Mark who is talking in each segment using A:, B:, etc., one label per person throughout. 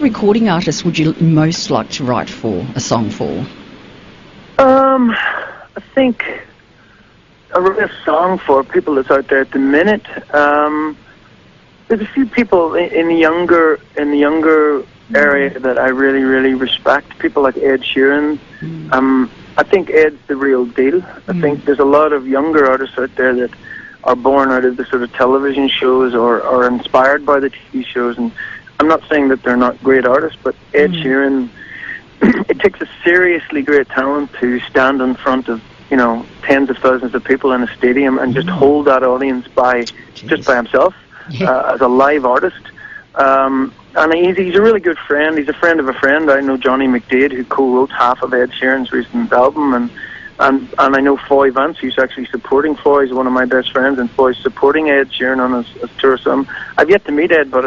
A: recording artist would you most like to write for, a song for?
B: I think I wrote a song for people that's out there at the minute. There's a few people in the younger area that I really, really respect. People like Ed Sheeran. I think Ed's the real deal. I think there's a lot of younger artists out there that are born out of the sort of television shows or are inspired by the TV shows. And I'm not saying that they're not great artists, but Ed Sheeran, it takes a seriously great talent to stand in front of, you know, tens of thousands of people in a stadium and just hold that audience just by himself as a live artist. And he's a really good friend. He's a friend of a friend. I know Johnny McDade, who co-wrote half of Ed Sheeran's recent album, and I know Foy Vance, who's actually supporting Foy. He's one of my best friends, and Foy's supporting Ed Sheeran on his tour. So I've yet to meet Ed, but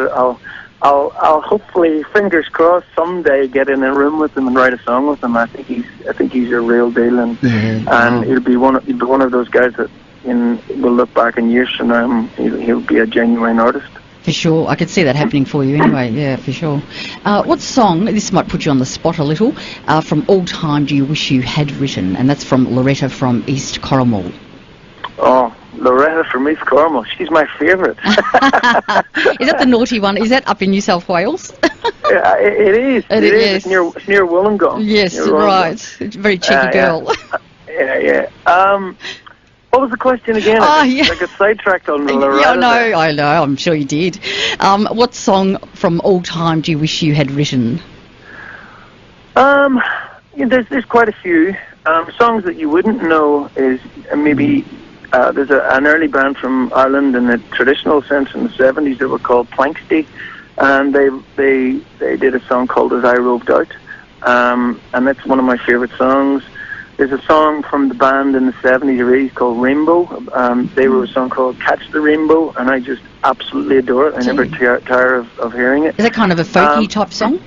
B: I'll hopefully, fingers crossed, someday get in a room with him and write a song with him. I think he's a real deal, and he'll be one of those guys that we'll look back in years from now. He'll be a genuine artist.
A: For sure. I could see that happening for you anyway. Yeah, for sure. What song, this might put you on the spot a little, from all time do you wish you had written? And that's from Loretta from East Corrimal.
B: Oh, Loretta from East Corrimal. She's my favourite.
A: Is that the naughty one? Is that up in New South Wales?
B: Yeah, it is. It is. It's near Wollongong.
A: Yes, right. It's a very cheeky girl.
B: Yeah. What was the question again? I got sidetracked on the Loretta.
A: Yeah, I know. I'm sure you did. What song from all time do you wish you had written?
B: There's quite a few. Songs that you wouldn't know is maybe there's an early band from Ireland in the traditional sense in the 70s that were called Planksty, and they did a song called As I Roved Out, and that's one of my favourite songs. There's a song from the band in the 70s or 80s called Rainbow. They wrote a song called Catch the Rainbow, and I just absolutely adore it. I never tire of hearing it.
A: Is that kind of a folky type song?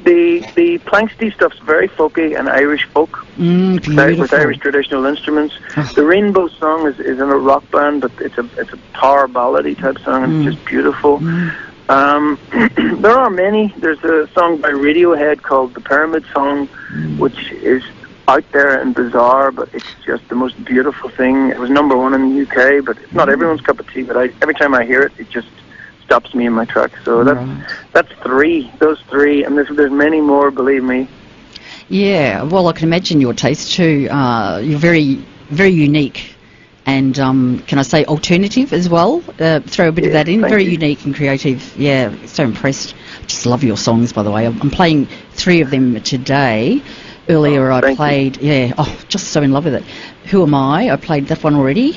B: The Planksty stuff's very folky and Irish folk with Irish traditional instruments. Oh. The Rainbow song is in a rock band, but it's a power ballady type song, and it's just beautiful. There are many. There's a song by Radiohead called The Pyramid Song, which is out there and bizarre, but it's just the most beautiful thing. It was number one in the UK, but it's not everyone's cup of tea. But every time I hear it, it just stops me in my tracks. So that's those three, and there's many more, believe me.
A: Yeah, well, I can imagine your taste too. You're very, very unique, and can I say alternative as well? Throw a bit of that in. Very unique and creative. Yeah, so impressed. Just love your songs, by the way. I'm playing 3 of them today. Earlier I played, just so in love with it. Who Am I played that one already.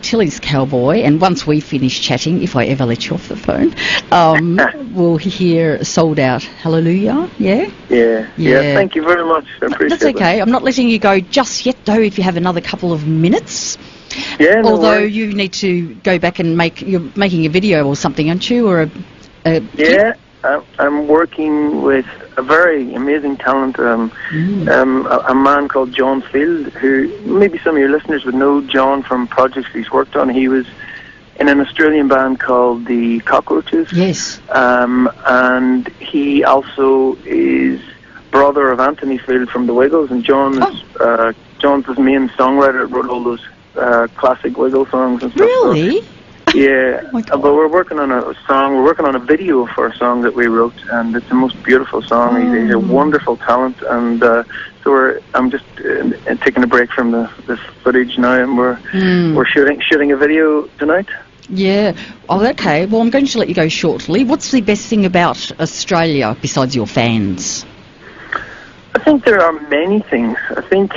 A: Tilly's Cowboy, and once we finish chatting, if I ever let you off the phone, we'll hear Sold Out Hallelujah. Yeah,
B: thank you very much. I appreciate
A: That's okay. I'm not letting you go just yet, though, if you have another couple of minutes.
B: Yeah, no
A: Although
B: worries.
A: you need to go back and you're making a video or something, aren't you? Or
B: clip? I'm working with a very amazing talent, a man called John Field, who maybe some of your listeners would know John from projects he's worked on. He was in an Australian band called the Cockroaches.
A: Yes.
B: And he also is brother of Anthony Field from the Wiggles, and John's his main songwriter, wrote all those classic Wiggle songs and stuff.
A: Really?
B: Yeah, but we're working on a song. We're working on a video for a song that we wrote, and it's the most beautiful song. He's a wonderful talent, and so I'm just taking a break from this footage now, and we're shooting a video tonight.
A: Yeah. Oh, okay. Well, I'm going to let you go shortly. What's the best thing about Australia besides your fans?
B: I think there are many things. I think,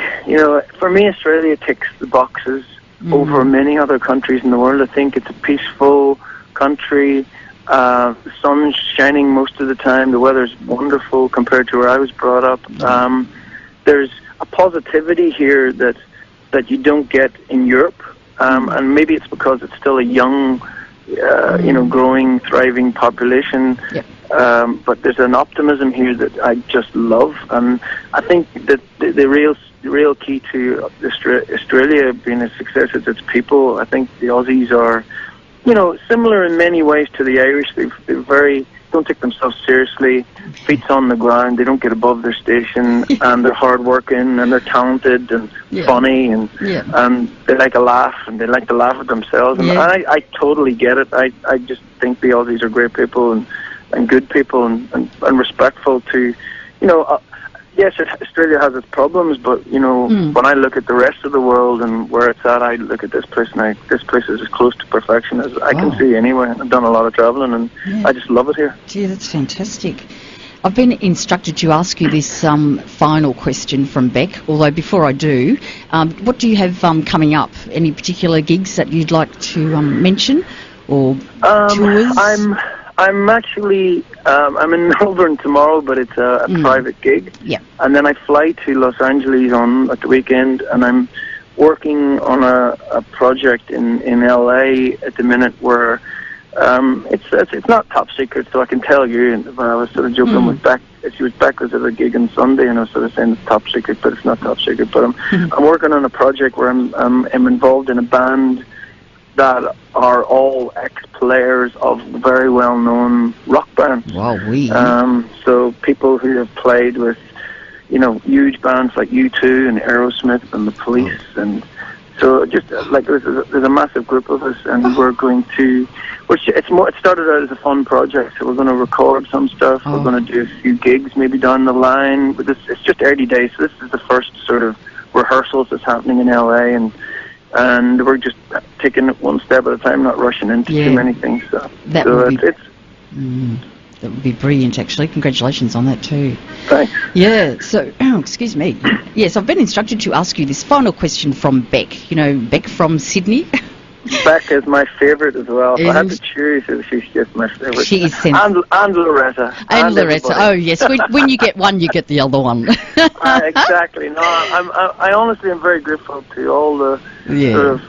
B: for me, Australia ticks the boxes over many other countries in the world. I think it's a peaceful country. The sun's shining most of the time. The weather's wonderful compared to where I was brought up. There's a positivity here that you don't get in Europe. And maybe it's because it's still a young, growing, thriving population. Yep. But there's an optimism here that I just love. And I think that the real key to Australia being a success is its people. I think the Aussies are, similar in many ways to the Irish. They're very don't take themselves seriously, feet on the ground, they don't get above their station, and they're hardworking, and they're talented, and funny, and they like a laugh, and they like to laugh at themselves. And I totally get it. I just think the Aussies are great people, and good people, and respectful to, yes, Australia has its problems, but, when I look at the rest of the world and where it's at, I look at this place, and this place is as close to perfection as I can see anyway. I've done a lot of travelling, and I just love it here.
A: Gee, that's fantastic. I've been instructed to ask you this final question from Beck, although before I do, what do you have coming up? Any particular gigs that you'd like to mention, or tours?
B: I'm actually, I'm in Melbourne tomorrow, but it's a private gig.
A: Yeah. And
B: then I fly to Los Angeles at the weekend, and I'm working on a project in LA at the minute where it's not top secret, so I can tell you. And I was sort of joking with Beck. She was Beck was at a gig on Sunday, and I was sort of saying it's top secret, but it's not top secret. But I'm working on a project where I'm involved in a band that are all ex-players of very well-known rock bands.
A: Wow,
B: so people who have played with, huge bands like U2 and Aerosmith and The Police, and so just like there's a massive group of us, and we're going to. It started out as a fun project, so we're going to record some stuff. We're going to do a few gigs maybe down the line. But it's just early days, so this is the first sort of rehearsals that's happening in LA, and we're just taking it one step at a time, not rushing into too many things. So
A: that would be brilliant, actually. Congratulations on that too.
B: Thanks.
A: Yeah, so, excuse me. Yes, I've been instructed to ask you this final question from Beck. Beck from Sydney.
B: Beck is my favourite as well. If I had to choose, she's just my favourite.
A: She is
B: and Loretta.
A: And Loretta. Oh, yes. When you get one, you get the other one.
B: Exactly. No, I honestly am very grateful to all the sort of,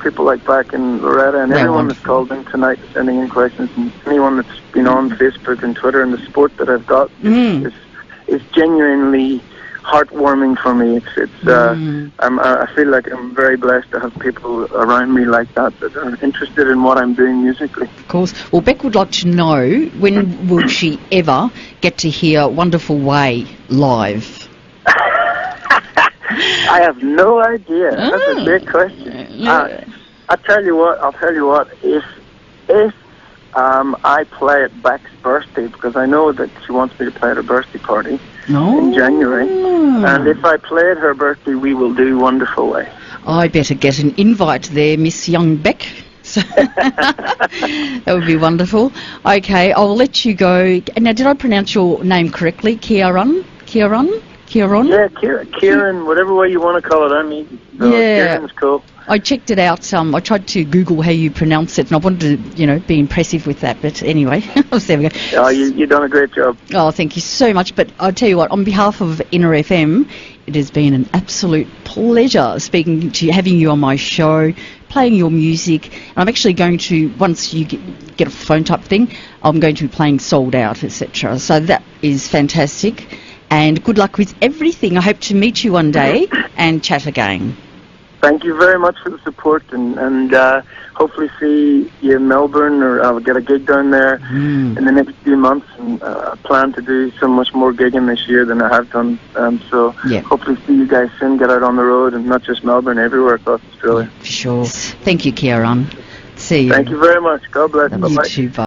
B: people like Beck and Loretta, and everyone that's called in tonight sending in questions, and anyone that's been on Facebook and Twitter, and the support that I've got is genuinely heartwarming for me. I feel like I'm very blessed to have people around me like that are interested in what I'm doing musically.
A: Of course. Well, Beck would like to know, when will she ever get to hear Wonderful Way live?
B: I have no idea. That's a great question. I'll tell you what. If I play at Beck's birthday, because I know that she wants me to play at her birthday party in January, and if I play at her birthday, we will do Wonderful Way.
A: I better get an invite there, Miss Young Beck. So that would be wonderful. Okay, I'll let you go. Now, did I pronounce your name correctly? Ciaran?
B: Yeah, Ciaran, whatever way you want to call it, I'm easy. So Ciaran's cool.
A: I checked it out. I tried to Google how you pronounce it, and I wanted to, be impressive with that. But anyway, there we go.
B: Oh, you've done a great job.
A: Oh, thank you so much. But I'll tell you what, on behalf of INNERFM, it has been an absolute pleasure speaking to you, having you on my show, playing your music. And I'm actually going to, once you get a phone type thing, I'm going to be playing Sold Out, etc. So that is fantastic. And good luck with everything. I hope to meet you one day and chat again.
B: Thank you very much for the support, and hopefully see you in Melbourne, or I'll get a gig down there in the next few months, and I plan to do so much more gigging this year than I have done. So hopefully see you guys soon, get out on the road, and not just Melbourne, everywhere across Australia.
A: For sure. Thank you, Ciaran. See you.
B: Thank you very much. God bless. Bye-bye.
A: You too, bye.